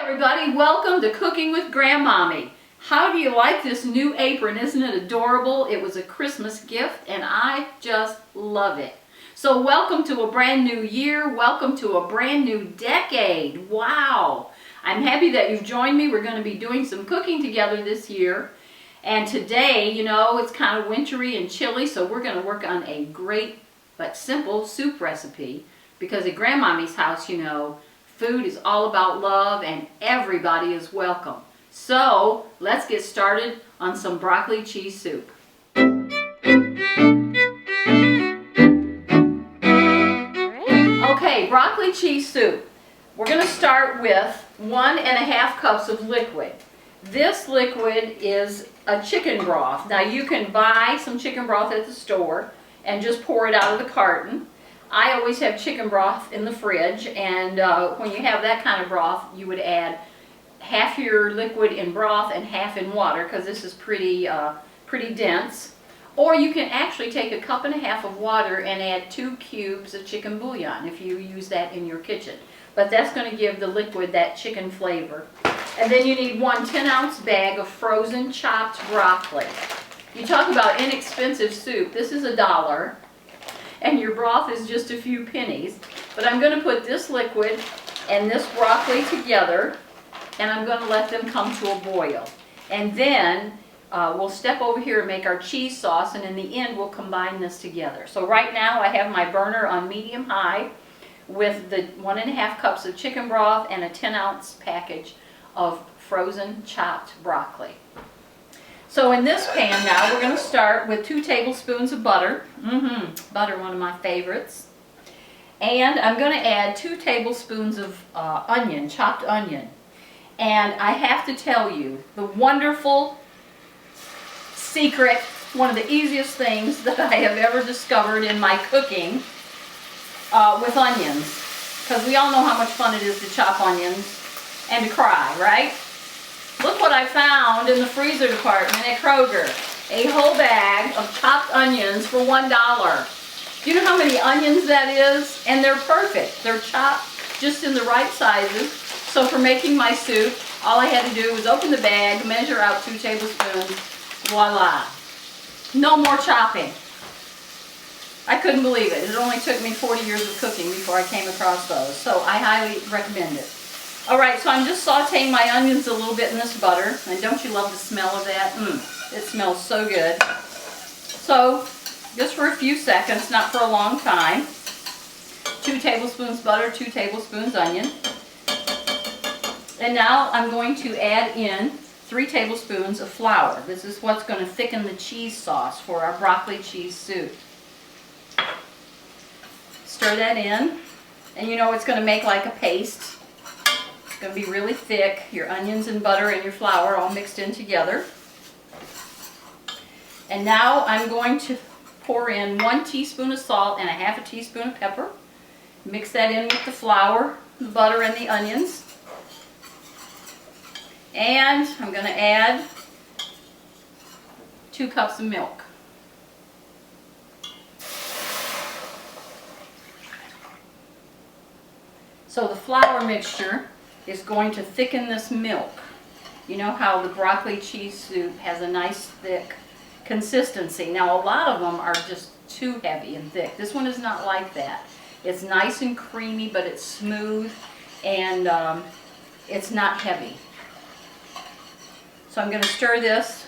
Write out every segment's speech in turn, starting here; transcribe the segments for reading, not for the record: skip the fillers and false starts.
everybody, welcome to Cooking with Grandmommy. How do you like this new apron? Isn't it adorable? It was a Christmas gift and I just love it. So welcome to a brand new year. Welcome to a brand new decade. Wow. I'm happy that you've joined me. We're going to be doing some cooking together this year. And today, you know, it's kind of wintry and chilly, so we're going to work on a great but simple soup recipe. Because at Grandmommy's house, you know, food is all about love and everybody is welcome. So let's get started on some broccoli cheese soup. Okay, broccoli cheese soup. We're going to start with 1.5 cups of liquid. This liquid is a chicken broth. Now you can buy some chicken broth at the store and just pour it out of the carton. I always have chicken broth in the fridge, and when you have that kind of broth, you would add half your liquid in broth and half in water, because this is pretty dense. Or you can actually take 1.5 cups of water and add 2 cubes of chicken bouillon if you use that in your kitchen. But that's going to give the liquid that chicken flavor. And then you need 1 10-ounce bag of frozen chopped broccoli. You talk about inexpensive soup. This is $1. And your broth is just a few pennies. But I'm going to put this liquid and this broccoli together, and I'm going to let them come to a boil. And then we'll step over here and make our cheese sauce, and in the end we'll combine this together. So right now I have my burner on medium-high with the 1.5 cups of chicken broth and a 10-ounce package of frozen chopped broccoli. So in this pan now, we're going to start with 2 tablespoons of butter. Butter, one of my favorites. And I'm going to add 2 tablespoons of onion, chopped onion. And I have to tell you, the wonderful secret, one of the easiest things that I have ever discovered in my cooking with onions. Because we all know how much fun it is to chop onions and to cry, right? Look what I found in the freezer department at Kroger. A whole bag of chopped onions for $1. Do you know how many onions that is? And they're perfect. They're chopped just in the right sizes. So for making my soup, all I had to do was open the bag, measure out 2 tablespoons, voila. No more chopping. I couldn't believe it. It only took me 40 years of cooking before I came across those. So I highly recommend it. Alright, so I'm just sauteing my onions a little bit in this butter. And don't you love the smell of that? It smells so good. So, just for a few seconds, not for a long time. 2 tablespoons butter, 2 tablespoons onion. And now I'm going to add in 3 tablespoons of flour. This is what's going to thicken the cheese sauce for our broccoli cheese soup. Stir that in. And you know it's going to make like a paste. It's going to be really thick, your onions and butter and your flour all mixed in together. And now I'm going to pour in 1 teaspoon of salt and 1/2 teaspoon of pepper. Mix that in with the flour, the butter, and the onions. And I'm going to add 2 cups of milk. So the flour mixture is going to thicken this milk. You know how the broccoli cheese soup has a nice thick consistency. Now a lot of them are just too heavy and thick. This one is not like that. It's nice and creamy, but it's smooth, and it's not heavy. So I'm going to stir this.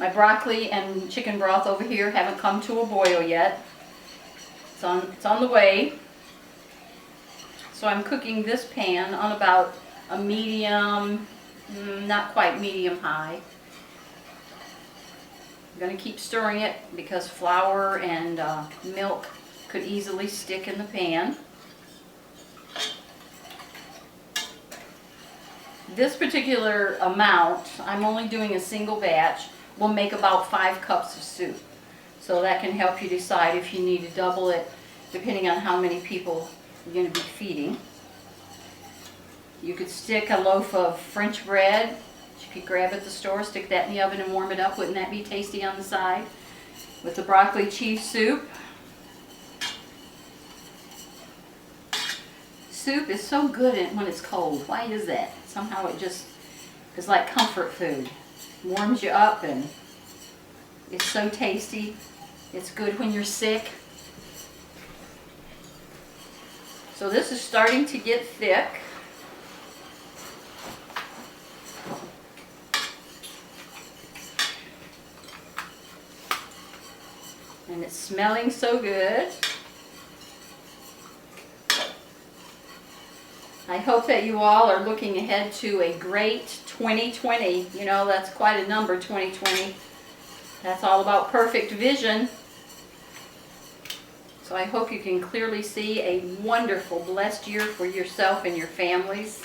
My broccoli and chicken broth over here haven't come to a boil yet. It's on the way. So I'm cooking this pan on about a medium, not quite medium high. I'm going to keep stirring it because flour and milk could easily stick in the pan. This particular amount, I'm only doing a single batch, will make about 5 cups of soup. So that can help you decide if you need to double it depending on how many people you're going to be feeding. You could stick a loaf of French bread that you could grab at the store, stick that in the oven and warm it up. Wouldn't that be tasty on the side? With the broccoli cheese soup. Soup is so good when it's cold. Why is that? somehow it just is like comfort food. Warms you up and it's so tasty. It's good when you're sick. So this is starting to get thick. And it's smelling so good. I hope that you all are looking ahead to a great 2020. You know, that's quite a number, 2020. That's all about perfect vision. So I hope you can clearly see a wonderful, blessed year for yourself and your families.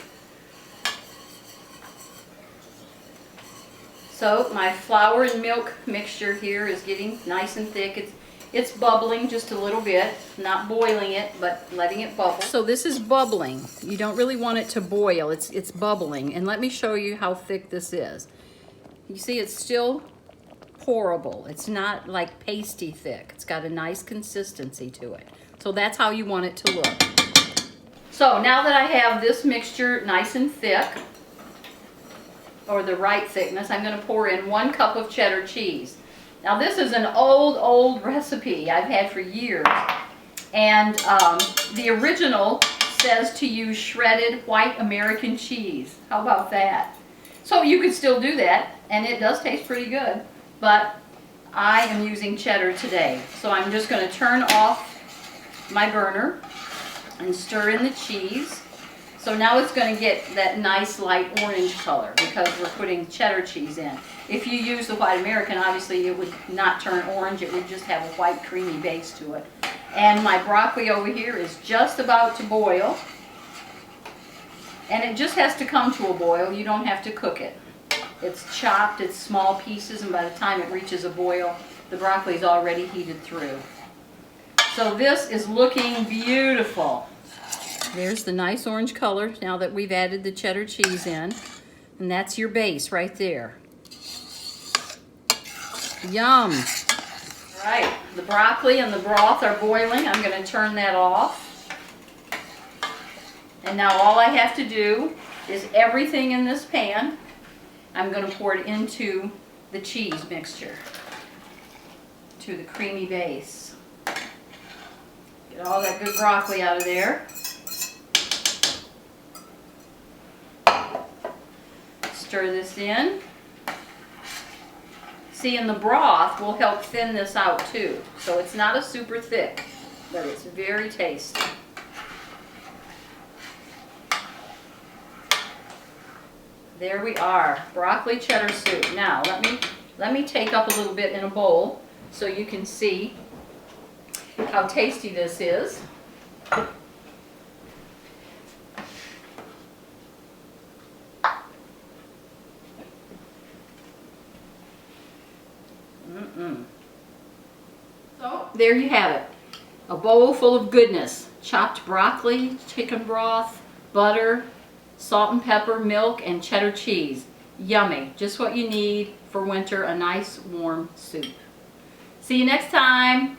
So my flour and milk mixture here is getting nice and thick. It's bubbling just a little bit, not boiling it, but letting it bubble. So this is bubbling. You don't really want it to boil. It's bubbling. And let me show you how thick this is. You see it's still pourable. It's not like pasty thick. It's got a nice consistency to it. So that's how you want it to look. So now that I have this mixture nice and thick, or the right thickness, I'm going to pour in 1 cup of cheddar cheese. Now this is an old recipe I've had for years, and the original says to use shredded white American cheese. How about that? So you could still do that, and it does taste pretty good, but I am using cheddar today. So I'm just going to turn off my burner and stir in the cheese. So now it's going to get that nice light orange color because we're putting cheddar cheese in. If you use the white American, obviously it would not turn orange. It would just have a white creamy base to it. And my broccoli over here is just about to boil. And it just has to come to a boil. You don't have to cook it. It's chopped, it's small pieces, and by the time it reaches a boil, the broccoli is already heated through. So this is looking beautiful. There's the nice orange color now that we've added the cheddar cheese in. And that's your base right there. Yum! All right, the broccoli and the broth are boiling. I'm going to turn that off. And now all I have to do is everything in this pan, I'm going to pour it into the cheese mixture, to the creamy base. Get all that good broccoli out of there. Stir this in. See, and the broth will help thin this out too. So it's not a super thick, but it's very tasty. There we are, broccoli cheddar soup. Now let me take up a little bit in a bowl so you can see how tasty this is. So there you have it, a bowl full of goodness. Chopped broccoli, chicken broth, butter, salt and pepper, milk, and cheddar cheese. Yummy, just what you need for winter, a nice warm soup. See you next time.